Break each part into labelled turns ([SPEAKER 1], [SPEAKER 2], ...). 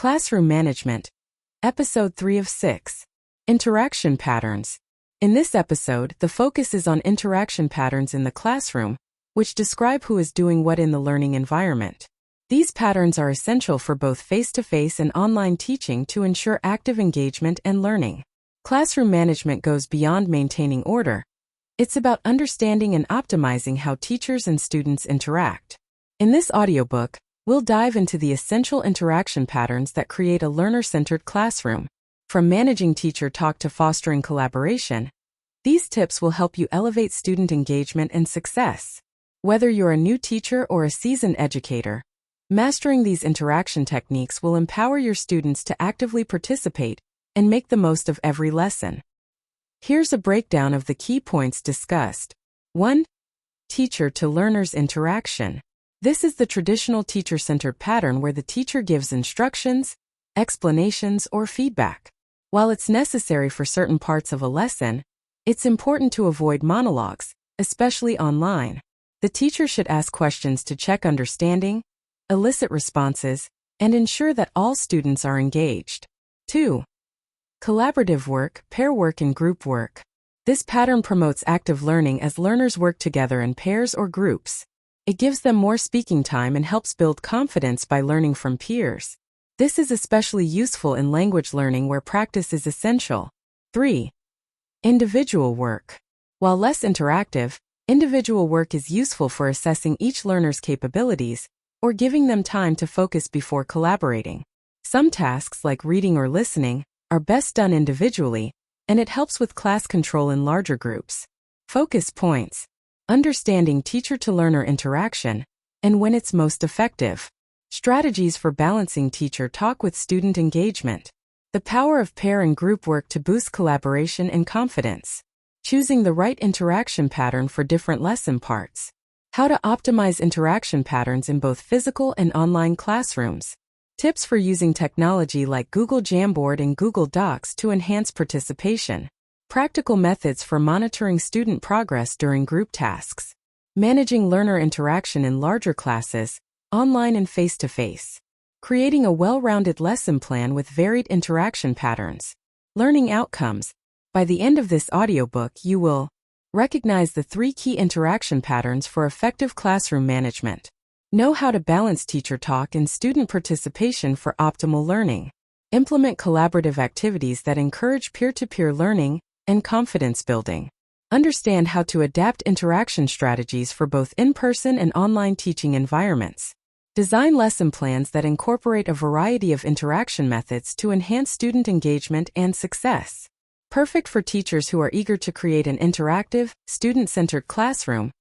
[SPEAKER 1] Classroom Management, Episode 3 of 6. Interaction Patterns. In this episode, the focus is on interaction patterns in the classroom, which describe who is doing what in the learning environment. These patterns are essential for both face-to-face and online teaching to ensure active engagement and learning. Classroom management goes beyond maintaining order. It's about understanding and optimizing how teachers and students interact. In this audiobook, we'll dive into the essential interaction patterns that create a learner-centered classroom. From managing teacher talk to fostering collaboration, these tips will help you elevate student engagement and success. Whether you're a new teacher or a seasoned educator, mastering these interaction techniques will empower your students to actively participate and make the most of every lesson. Here's a breakdown of the key points discussed. 1. Teacher to learners interaction. This is the traditional teacher-centered pattern where the teacher gives instructions, explanations, or feedback. While it's necessary for certain parts of a lesson, it's important to avoid monologues, especially online. The teacher should ask questions to check understanding, elicit responses, and ensure that all students are engaged. 2. Collaborative work, pair work, and group work. This pattern promotes active learning as learners work together in pairs or groups. It gives them more speaking time and helps build confidence by learning from peers. This is especially useful in language learning where practice is essential. 3. Individual work. While less interactive, individual work is useful for assessing each learner's capabilities or giving them time to focus before collaborating. Some tasks, like reading or listening, are best done individually, and it helps with class control in larger groups. Focus points. Understanding teacher-to-learner interaction, and when it's most effective. Strategies for balancing teacher talk with student engagement. The power of pair and group work to boost collaboration and confidence. Choosing the right interaction pattern for different lesson parts. How to optimize interaction patterns in both physical and online classrooms. Tips for using technology like Google Jamboard and Google Docs to enhance participation. Practical methods for monitoring student progress during group tasks. Managing learner interaction in larger classes, online and face-to-face. Creating a well-rounded lesson plan with varied interaction patterns. Learning outcomes. By the end of this audiobook, you will recognize the 3 key interaction patterns for effective classroom management. Know how to balance teacher talk and student participation for optimal learning. Implement collaborative activities that encourage peer-to-peer learning and confidence building. Understand how to adapt interaction strategies for both in-person and online teaching environments. Design lesson plans that incorporate a variety of interaction methods to enhance student engagement and success. Perfect for teachers who are eager to create an interactive, student-centered classroom.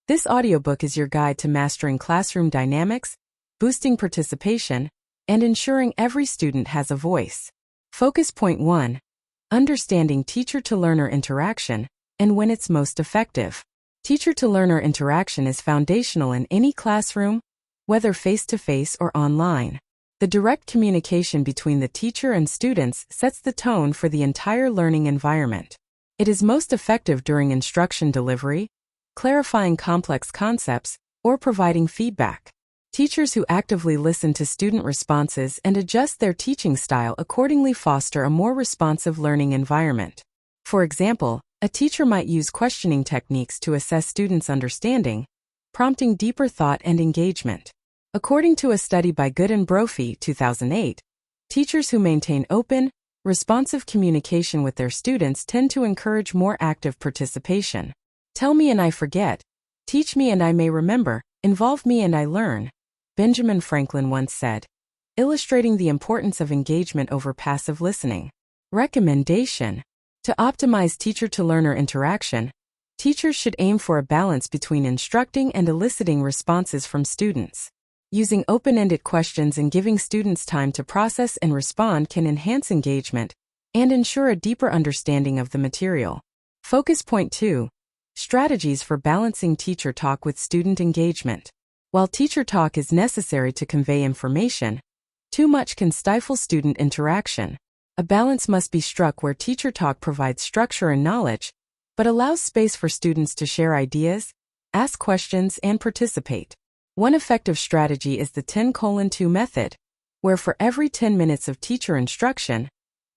[SPEAKER 1] This audiobook is your guide to mastering classroom dynamics, boosting participation, and ensuring every student has a voice. Focus point 1. Understanding teacher-to-learner interaction, and when it's most effective. Teacher-to-learner interaction is foundational in any classroom, whether face-to-face or online. The direct communication between the teacher and students sets the tone for the entire learning environment. It is most effective during instruction delivery, clarifying complex concepts, or providing feedback. Teachers who actively listen to student responses and adjust their teaching style accordingly foster a more responsive learning environment. For example, a teacher might use questioning techniques to assess students' understanding, prompting deeper thought and engagement. According to a study by Good and Brophy, 2008, teachers who maintain open, responsive communication with their students tend to encourage more active participation. Tell me and I forget. Teach me and I may remember. Involve me and I learn. Benjamin Franklin once said, illustrating the importance of engagement over passive listening. Recommendation. To optimize teacher-to-learner interaction, teachers should aim for a balance between instructing and eliciting responses from students. Using open-ended questions and giving students time to process and respond can enhance engagement and ensure a deeper understanding of the material. Focus point 2. Strategies for balancing teacher talk with student engagement. While teacher talk is necessary to convey information, too much can stifle student interaction. A balance must be struck where teacher talk provides structure and knowledge, but allows space for students to share ideas, ask questions, and participate. One effective strategy is the 10:2 method. where for every 10 minutes of teacher instruction,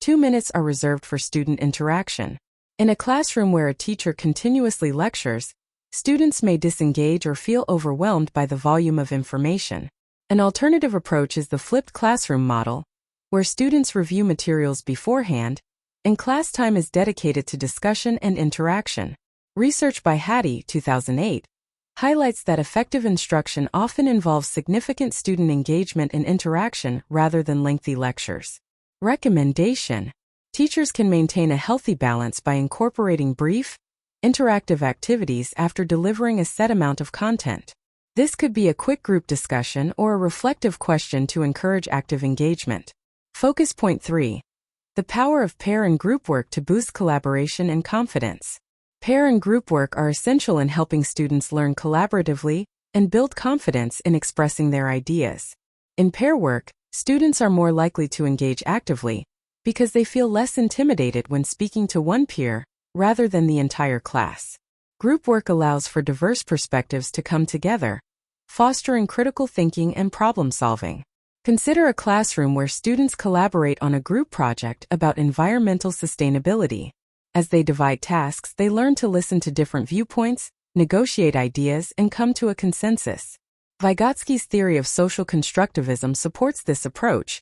[SPEAKER 1] 2 minutes are reserved for student interaction. In a classroom where a teacher continuously lectures, students may disengage or feel overwhelmed by the volume of information. An alternative approach is the flipped classroom model, where students review materials beforehand, and class time is dedicated to discussion and interaction. Research by Hattie, 2008, highlights that effective instruction often involves significant student engagement and interaction rather than lengthy lectures. Recommendation: teachers can maintain a healthy balance by incorporating brief, interactive activities after delivering a set amount of content. This could be a quick group discussion or a reflective question to encourage active engagement. Focus point 3. The power of pair and group work to boost collaboration and confidence. Pair and group work are essential in helping students learn collaboratively and build confidence in expressing their ideas. In pair work, students are more likely to engage actively because they feel less intimidated when speaking to one peer rather than the entire class. Group work allows for diverse perspectives to come together, fostering critical thinking and problem solving. Consider a classroom where students collaborate on a group project about environmental sustainability. As they divide tasks, they learn to listen to different viewpoints, negotiate ideas, and come to a consensus. Vygotsky's theory of social constructivism supports this approach,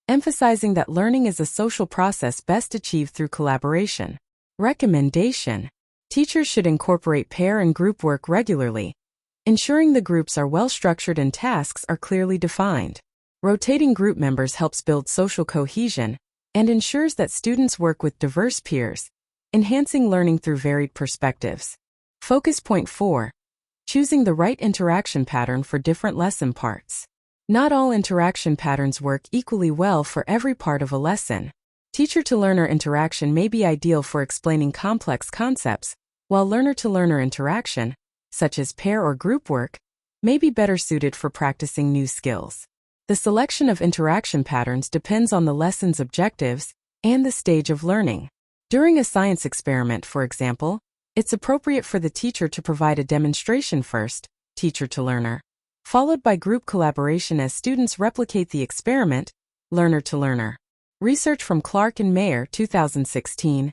[SPEAKER 1] emphasizing that learning is a social process best achieved through collaboration. Recommendation: teachers should incorporate pair and group work regularly, ensuring the groups are well structured and tasks are clearly defined. Rotating group members helps build social cohesion and ensures that students work with diverse peers, enhancing learning through varied perspectives. Focus point 4. Choosing the right interaction pattern for different lesson parts. Not all interaction patterns work equally well for every part of a lesson. Teacher-to-learner interaction may be ideal for explaining complex concepts, while learner-to-learner interaction, such as pair or group work, may be better suited for practicing new skills. The selection of interaction patterns depends on the lesson's objectives and the stage of learning. During a science experiment, for example, it's appropriate for the teacher to provide a demonstration first, teacher-to-learner, followed by group collaboration as students replicate the experiment, learner-to-learner. Research from Clark and Mayer, 2016,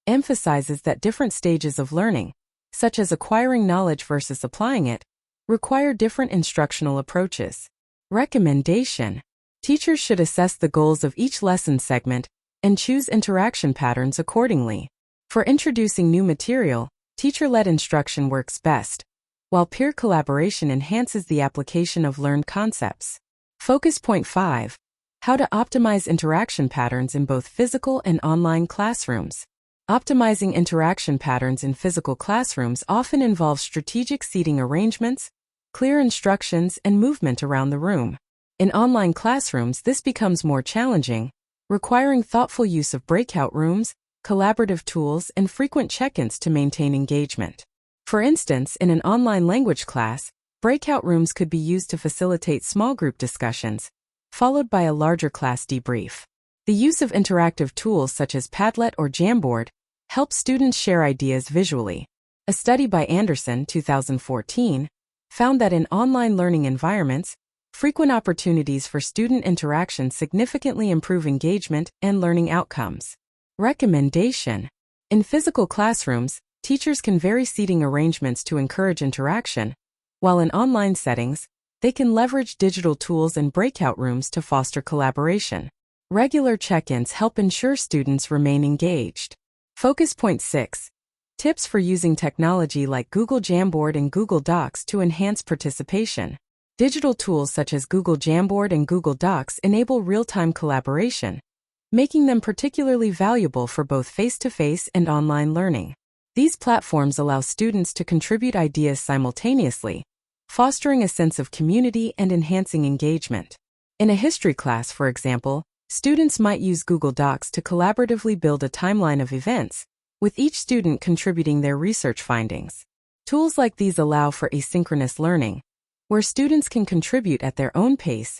[SPEAKER 1] emphasizes that different stages of learning, such as acquiring knowledge versus applying it, require different instructional approaches. Recommendation: teachers should assess the goals of each lesson segment and choose interaction patterns accordingly. For introducing new material, teacher-led instruction works best, while peer collaboration enhances the application of learned concepts. Focus point 5. How to optimize interaction patterns in both physical and online classrooms. Optimizing interaction patterns in physical classrooms often involves strategic seating arrangements, clear instructions, and movement around the room. In online classrooms, this becomes more challenging, requiring thoughtful use of breakout rooms, collaborative tools, and frequent check-ins to maintain engagement. For instance, in an online language class, breakout rooms could be used to facilitate small group discussions, followed by a larger class debrief. The use of interactive tools such as Padlet or Jamboard helps students share ideas visually. A study by Anderson, 2014, found that in online learning environments, frequent opportunities for student interaction significantly improve engagement and learning outcomes. Recommendation: in physical classrooms, teachers can vary seating arrangements to encourage interaction, while in online settings, they can leverage digital tools and breakout rooms to foster collaboration. Regular check-ins help ensure students remain engaged. Focus point 6. Tips for using technology like Google Jamboard and Google Docs to enhance participation. Digital tools such as Google Jamboard and Google Docs enable real-time collaboration, making them particularly valuable for both face-to-face and online learning. These platforms allow students to contribute ideas simultaneously, fostering a sense of community and enhancing engagement. In a history class, for example, students might use Google Docs to collaboratively build a timeline of events, with each student contributing their research findings. Tools like these allow for asynchronous learning, where students can contribute at their own pace,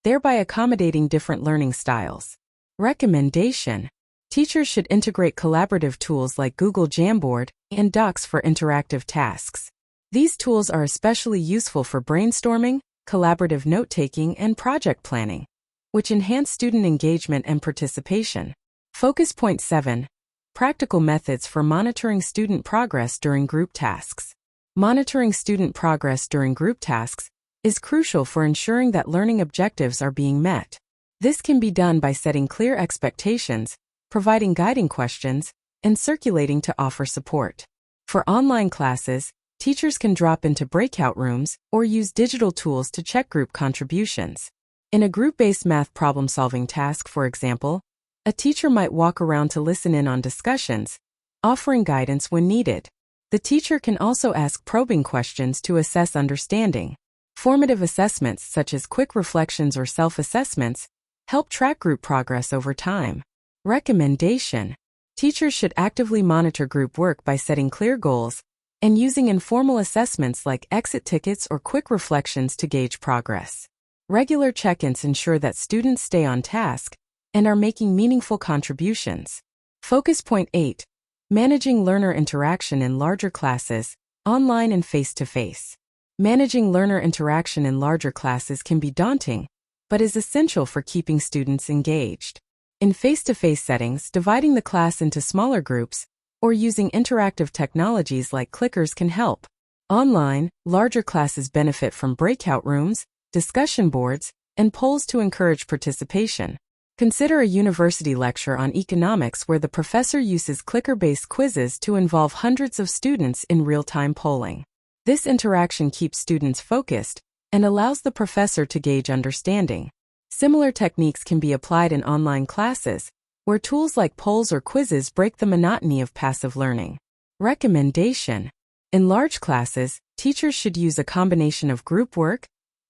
[SPEAKER 1] thereby accommodating different learning styles. Recommendation: teachers should integrate collaborative tools like Google Jamboard and Docs for interactive tasks. These tools are especially useful for brainstorming, collaborative note-taking, and project planning. which enhance student engagement and participation. Focus point 7. Practical methods for monitoring student progress during group tasks. Monitoring student progress during group tasks is crucial for ensuring that learning objectives are being met. This can be done by setting clear expectations, providing guiding questions, and circulating to offer support. For online classes, teachers can drop into breakout rooms or use digital tools to check group contributions. In a group-based math problem-solving task, for example, a teacher might walk around to listen in on discussions, offering guidance when needed. The teacher can also ask probing questions to assess understanding. Formative assessments such as quick reflections or self-assessments help track group progress over time. Recommendation: teachers should actively monitor group work by setting clear goals and using informal assessments like exit tickets or quick reflections to gauge progress. Regular check-ins ensure that students stay on task and are making meaningful contributions. Focus point 8. Managing learner interaction in larger classes, online and face-to-face. Managing learner interaction in larger classes can be daunting, but is essential for keeping students engaged. In face-to-face settings, dividing the class into smaller groups or using interactive technologies like clickers can help. Online, larger classes benefit from breakout rooms, discussion boards, and polls to encourage participation. Consider a university lecture on economics where the professor uses clicker-based quizzes to involve hundreds of students in real-time polling. This interaction keeps students focused and allows the professor to gauge understanding. Similar techniques can be applied in online classes, where tools like polls or quizzes break the monotony of passive learning. Recommendation: in large classes, teachers should use a combination of group work,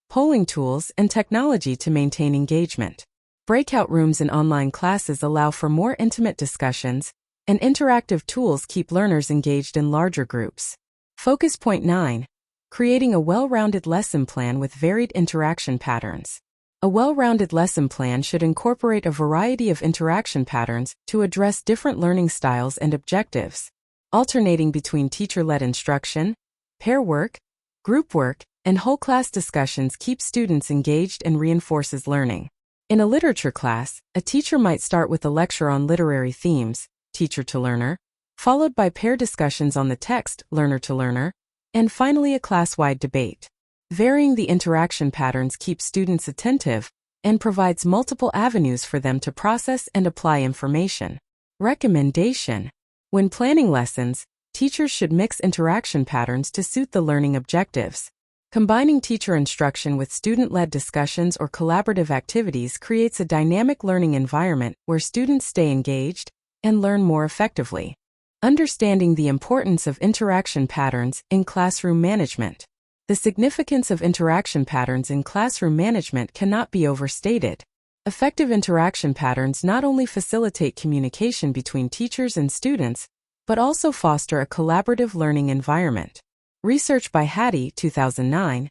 [SPEAKER 1] polling tools, and technology to maintain engagement. Breakout rooms in online classes allow for more intimate discussions, and interactive tools keep learners engaged in larger groups. Focus point 9. Creating a well-rounded lesson plan with varied interaction patterns. A well-rounded lesson plan should incorporate a variety of interaction patterns to address different learning styles and objectives. Alternating between teacher-led instruction, pair work, group work, and whole class discussions keeps students engaged and reinforces learning. In a literature class, a teacher might start with a lecture on literary themes, teacher to learner, followed by pair discussions on the text, learner to learner, and finally a class-wide debate. Varying the interaction patterns keeps students attentive and provides multiple avenues for them to process and apply information. Recommendation: when planning lessons, teachers should mix interaction patterns to suit the learning objectives. Combining teacher instruction with student-led discussions or collaborative activities creates a dynamic learning environment where students stay engaged and learn more effectively. Understanding the importance of interaction patterns in classroom management. The significance of interaction patterns in classroom management cannot be overstated. Effective interaction patterns not only facilitate communication between teachers and students, but also foster a collaborative learning environment. Research by Hattie, 2009,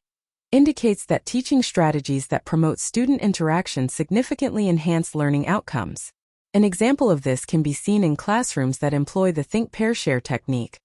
[SPEAKER 1] indicates that teaching strategies that promote student interaction significantly enhance learning outcomes. An example of this can be seen in classrooms that employ the think-pair-share technique,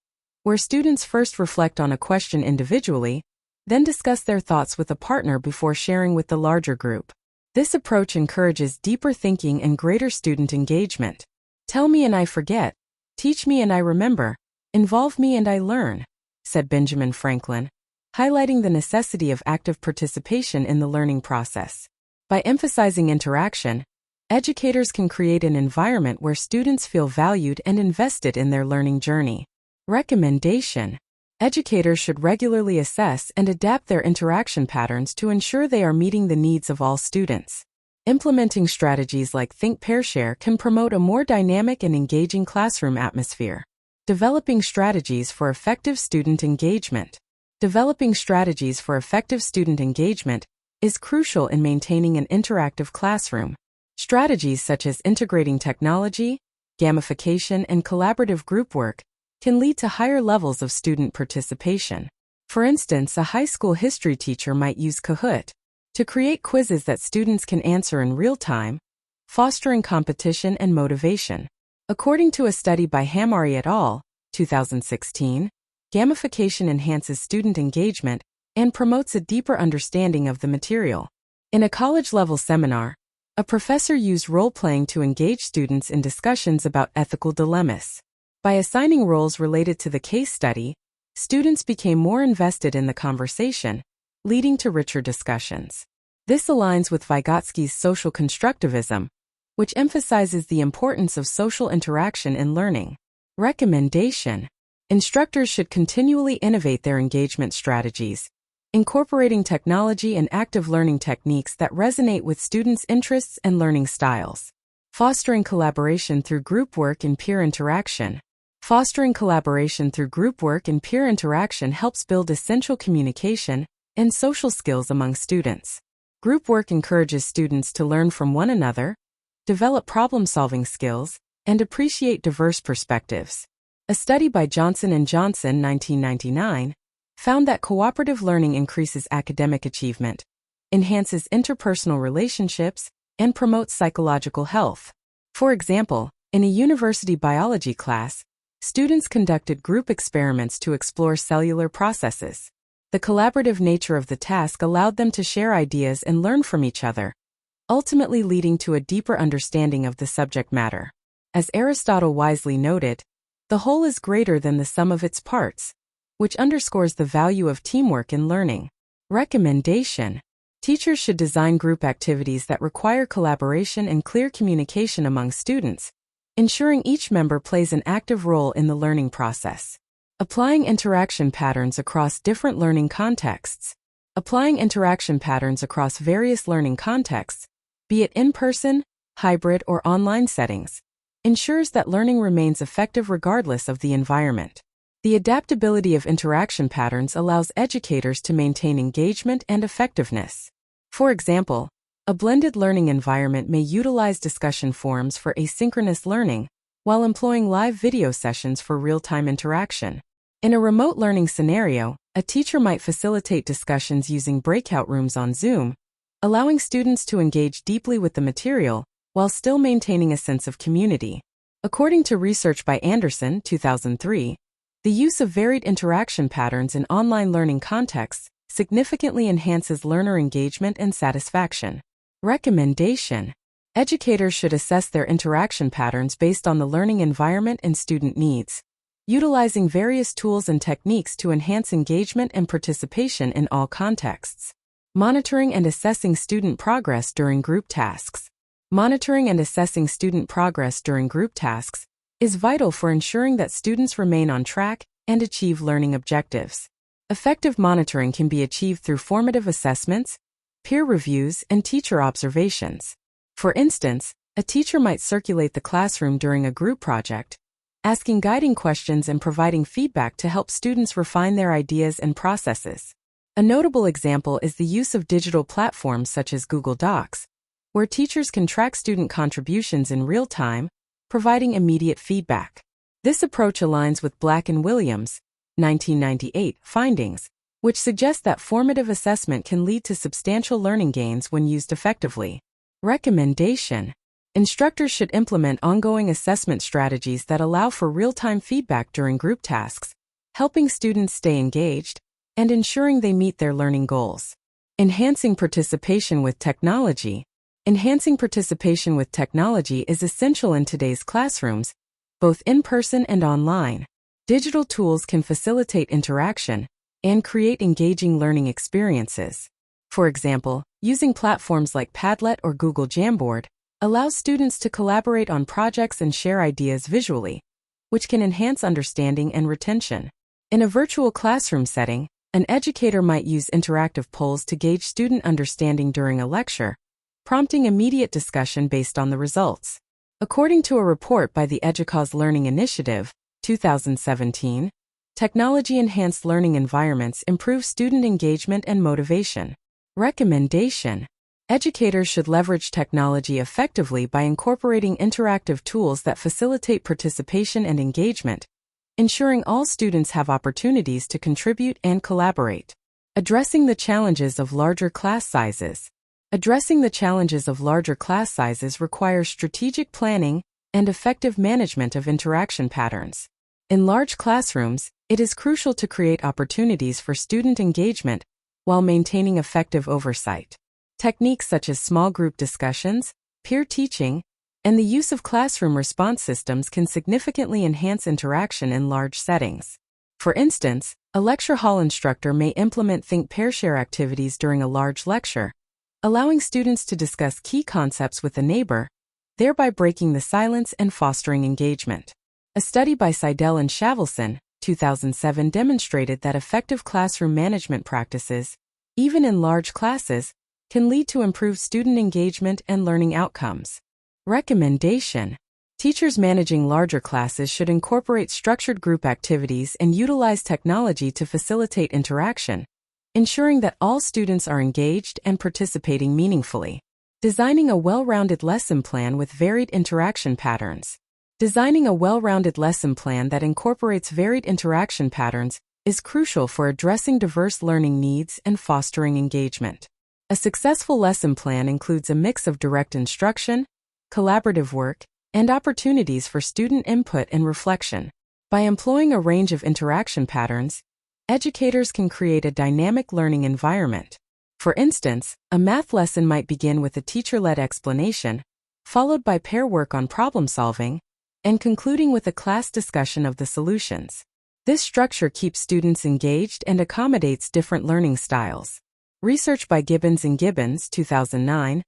[SPEAKER 1] where students first reflect on a question individually, then discuss their thoughts with a partner before sharing with the larger group. This approach encourages deeper thinking and greater student engagement. Tell me and I forget, teach me and I remember, involve me and I learn, said Benjamin Franklin, highlighting the necessity of active participation in the learning process. By emphasizing interaction, educators can create an environment where students feel valued and invested in their learning journey. Recommendation: educators should regularly assess and adapt their interaction patterns to ensure they are meeting the needs of all students. Implementing strategies like think-pair-share can promote a more dynamic and engaging classroom atmosphere. Developing strategies for effective student engagement. Developing strategies for effective student engagement is crucial in maintaining an interactive classroom. Strategies such as integrating technology, gamification, and collaborative group work can lead to higher levels of student participation. For instance, a high school history teacher might use Kahoot to create quizzes that students can answer in real time, fostering competition and motivation. According to a study by Hamari et al., 2016, gamification enhances student engagement and promotes a deeper understanding of the material. In a college-level seminar, A professor used role-playing to engage students in discussions about ethical dilemmas. By assigning roles related to the case study, students became more invested in the conversation, leading to richer discussions. This aligns with Vygotsky's social constructivism, which emphasizes the importance of social interaction in learning. Recommendation: instructors should continually innovate their engagement strategies, incorporating technology and active learning techniques that resonate with students' interests and learning styles. Fostering collaboration through group work and peer interaction. Fostering collaboration through group work and peer interaction helps build essential communication and social skills among students. Group work encourages students to learn from one another, develop problem-solving skills, and appreciate diverse perspectives. A study by Johnson & Johnson, 1999, found that cooperative learning increases academic achievement, enhances interpersonal relationships, and promotes psychological health. For example, in a university biology class, students conducted group experiments to explore cellular processes. The collaborative nature of the task allowed them to share ideas and learn from each other, ultimately leading to a deeper understanding of the subject matter. As Aristotle wisely noted, the whole is greater than the sum of its parts, which underscores the value of teamwork in learning. Recommendation: teachers should design group activities that require collaboration and clear communication among students, ensuring each member plays an active role in the learning process. Applying interaction patterns across different learning contexts. Applying interaction patterns across various learning contexts, be it in-person, hybrid, or online settings, ensures that learning remains effective regardless of the environment. The adaptability of interaction patterns allows educators to maintain engagement and effectiveness. For example, a blended learning environment may utilize discussion forums for asynchronous learning, while employing live video sessions for real-time interaction. In a remote learning scenario, a teacher might facilitate discussions using breakout rooms on Zoom, allowing students to engage deeply with the material while still maintaining a sense of community. According to research by Anderson, 2003, the use of varied interaction patterns in online learning contexts significantly enhances learner engagement and satisfaction. Recommendation: educators should assess their interaction patterns based on the learning environment and student needs, utilizing various tools and techniques to enhance engagement and participation in all contexts. Monitoring and assessing student progress during group tasks. Monitoring and assessing student progress during group tasks is vital for ensuring that students remain on track and achieve learning objectives. Effective monitoring can be achieved through formative assessments, peer reviews, and teacher observations. For instance, a teacher might circulate the classroom during a group project, asking guiding questions and providing feedback to help students refine their ideas and processes. A notable example is the use of digital platforms such as Google Docs, where teachers can track student contributions in real time, providing immediate feedback. This approach aligns with Black and Williams, 1998, findings, which suggest that formative assessment can lead to substantial learning gains when used effectively. Recommendation: instructors should implement ongoing assessment strategies that allow for real-time feedback during group tasks, helping students stay engaged and ensuring they meet their learning goals. Enhancing participation with technology. Enhancing participation with technology is essential in today's classrooms, both in person and online. Digital tools can facilitate interaction and create engaging learning experiences. For example, using platforms like Padlet or Google Jamboard allows students to collaborate on projects and share ideas visually, which can enhance understanding and retention. In a virtual classroom setting, an educator might use interactive polls to gauge student understanding during a lecture, prompting immediate discussion based on the results. According to a report by the EDUCAUSE Learning Initiative, 2017, technology-enhanced learning environments improve student engagement and motivation. Recommendation: educators should leverage technology effectively by incorporating interactive tools that facilitate participation and engagement, ensuring all students have opportunities to contribute and collaborate. Addressing the challenges of larger class sizes. Addressing the challenges of larger class sizes requires strategic planning and effective management of interaction patterns. In large classrooms, it is crucial to create opportunities for student engagement while maintaining effective oversight. Techniques such as small group discussions, peer teaching, and the use of classroom response systems can significantly enhance interaction in large settings. For instance, a lecture hall instructor may implement think-pair-share activities during a large lecture, allowing students to discuss key concepts with a neighbor, thereby breaking the silence and fostering engagement. A study by Seidel and Shavelson, 2007, demonstrated that effective classroom management practices, even in large classes, can lead to improved student engagement and learning outcomes. Recommendation: teachers managing larger classes should incorporate structured group activities and utilize technology to facilitate interaction, ensuring that all students are engaged and participating meaningfully. Designing a well-rounded lesson plan with varied interaction patterns. Designing a well-rounded lesson plan that incorporates varied interaction patterns is crucial for addressing diverse learning needs and fostering engagement. A successful lesson plan includes a mix of direct instruction, collaborative work, and opportunities for student input and reflection. By employing a range of interaction patterns, educators can create a dynamic learning environment. For instance, a math lesson might begin with a teacher-led explanation, followed by pair work on problem solving, and concluding with a class discussion of the solutions. This structure keeps students engaged and accommodates different learning styles. Research by Gibbons and Gibbons, 2009,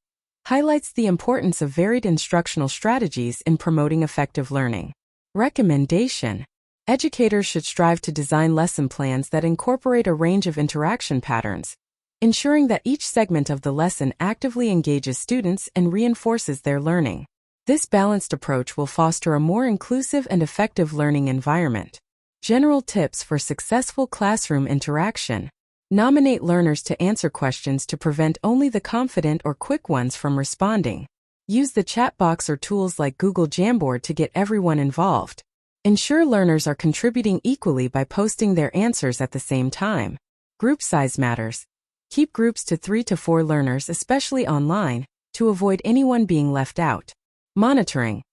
[SPEAKER 1] highlights the importance of varied instructional strategies in promoting effective learning. Recommendation: educators should strive to design lesson plans that incorporate a range of interaction patterns, ensuring that each segment of the lesson actively engages students and reinforces their learning. This balanced approach will foster a more inclusive and effective learning environment. General tips for successful classroom interaction. Nominate learners to answer questions to prevent only the confident or quick ones from responding. Use the chat box or tools like Google Jamboard to get everyone involved. Ensure learners are contributing equally by posting their answers at the same time. Group size matters. Keep groups to 3 to 4 learners, especially online, to avoid anyone being left out. Monitoring.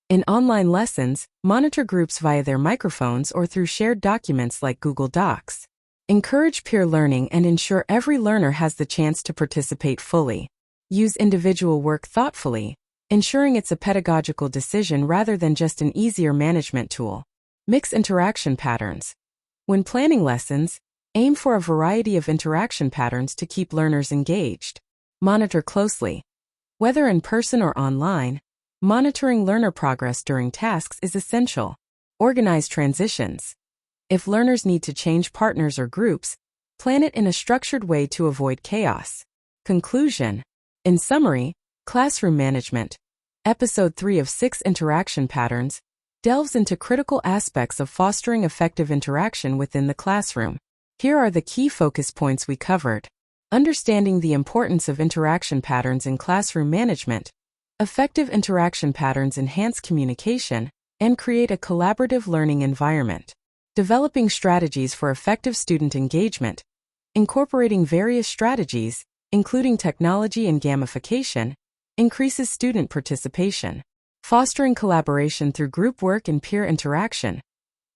[SPEAKER 1] In online lessons, monitor groups via their microphones or through shared documents like Google Docs. Encourage peer learning and ensure every learner has the chance to participate fully. Use individual work thoughtfully, ensuring it's a pedagogical decision rather than just an easier management tool. Mix interaction patterns. When planning lessons, aim for a variety of interaction patterns to keep learners engaged. Monitor closely. Whether in person or online, monitoring learner progress during tasks is essential. Organize transitions. If learners need to change partners or groups, plan it in a structured way to avoid chaos. Conclusion. In summary, classroom management, Episode 3 of 6 Interaction Patterns, delves into critical aspects of fostering effective interaction within the classroom. Here are the key focus points we covered. Understanding the importance of interaction patterns in classroom management. Effective interaction patterns enhance communication and create a collaborative learning environment. Developing strategies for effective student engagement. Incorporating various strategies, including technology and gamification, increases student participation. Fostering collaboration through group work and peer interaction.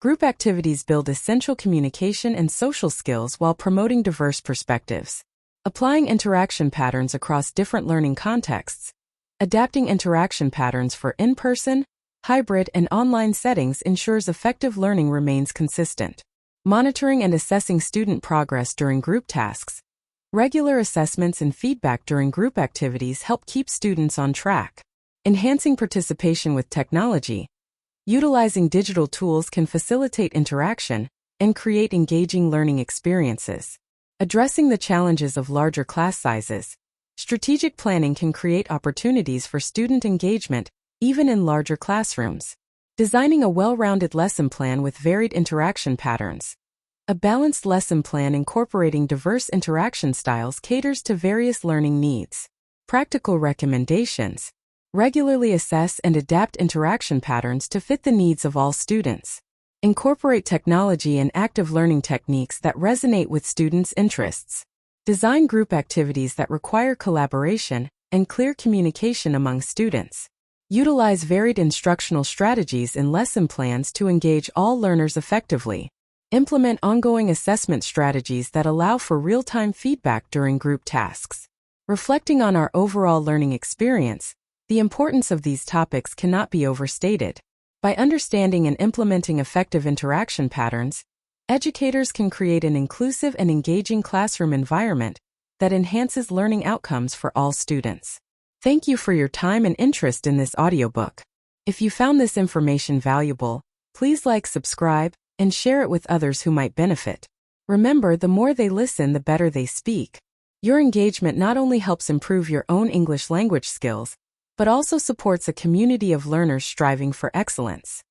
[SPEAKER 1] Group activities build essential communication and social skills while promoting diverse perspectives. Applying interaction patterns across different learning contexts. Adapting interaction patterns for in-person, hybrid, and online settings ensures effective learning remains consistent. Monitoring and assessing student progress during group tasks. Regular assessments and feedback during group activities help keep students on track. Enhancing participation with technology. Utilizing digital tools can facilitate interaction and create engaging learning experiences. Addressing the challenges of larger class sizes. Strategic planning can create opportunities for student engagement, even in larger classrooms. Designing a well-rounded lesson plan with varied interaction patterns. A balanced lesson plan incorporating diverse interaction styles caters to various learning needs. Practical recommendations. Regularly assess and adapt interaction patterns to fit the needs of all students. Incorporate technology and active learning techniques that resonate with students' interests. Design group activities that require collaboration and clear communication among students. Utilize varied instructional strategies in lesson plans to engage all learners effectively. Implement ongoing assessment strategies that allow for real-time feedback during group tasks. Reflecting on our overall learning experience, The importance of these topics cannot be overstated. By understanding and implementing effective interaction patterns, educators can create an inclusive and engaging classroom environment that enhances learning outcomes for all students. Thank you for your time and interest in this audiobook. If you found this information valuable, please like, subscribe, and share it with others who might benefit. Remember, the more they listen, the better they speak. Your engagement not only helps improve your own English language skills, but also supports a community of learners striving for excellence.